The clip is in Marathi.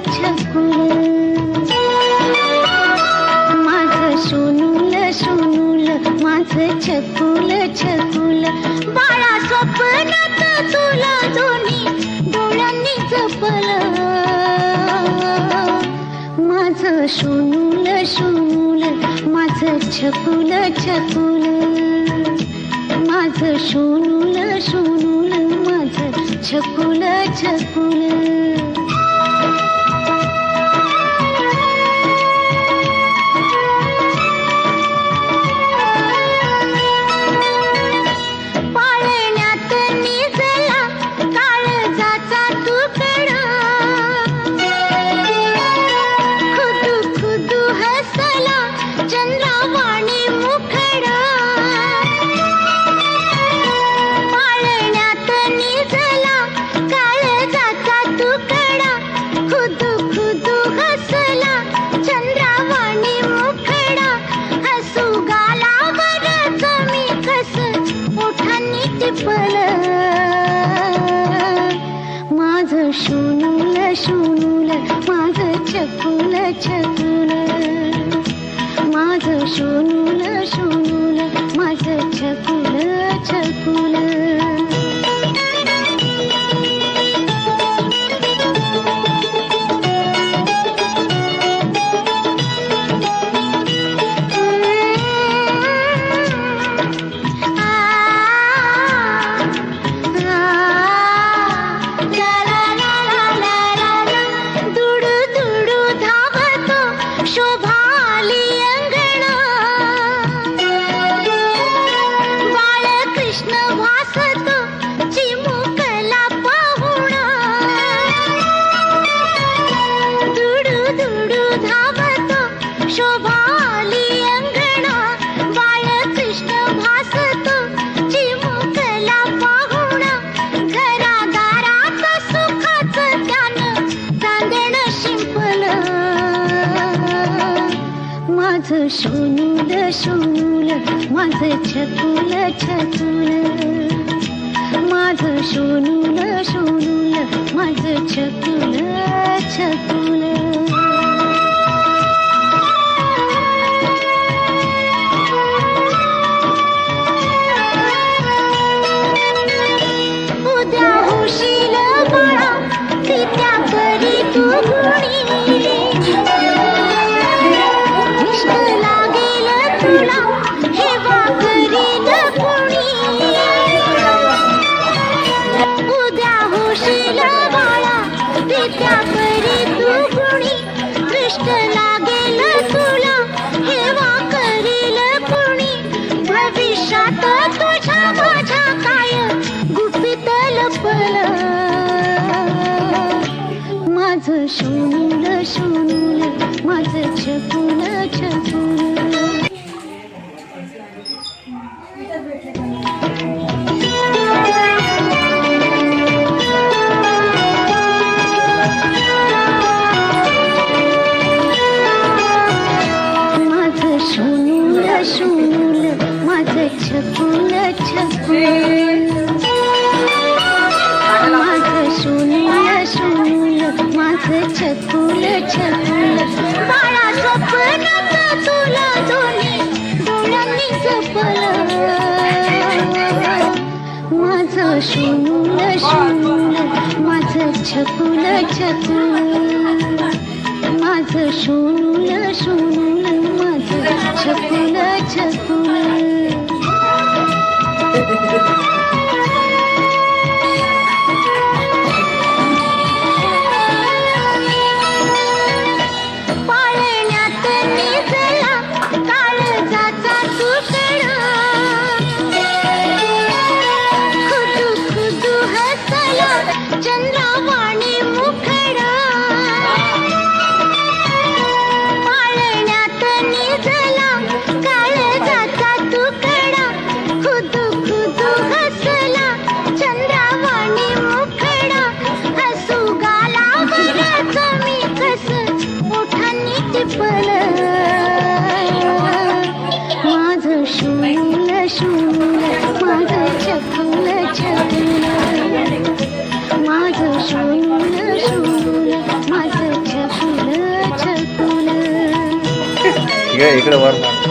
छकुल माझं सोनूल सोनूल माझं छकुल छकुल बाळा स्वप्नात तुला दोन्ही डोळ्यांनी जपलं माझं सोनूल सोनूल माझं छकुल छकुल माझं सोनूल सोनूल माझं छकुल छकुल माझं सोनूल सोनूल माझं छकुल छकुल माझं सोनूल सोनूल माझं छकुल छकुल माझं सोनूल सोनूल माझं छकुल छकुल माझं सोनूल सोनूल माझं छकुल छकुल उद्या होशील बाळा तिच्या परी तू गुणी माझं सोनूल सोनूल माझं छकुल छकुल माझं सोनूल सोनूल माझं छकुल छकुल माझं सोनूल सोनूल माझं छकुल छकुल बाळा स्वप्नात तुला दोन्ही डोळ्यांनी जपलं माझं सोनूल सोनूल माझं छकुल छकुल माझं सोनूल सोनूल माझं छकुल छकुल काळ जात घे इकडे वर मार.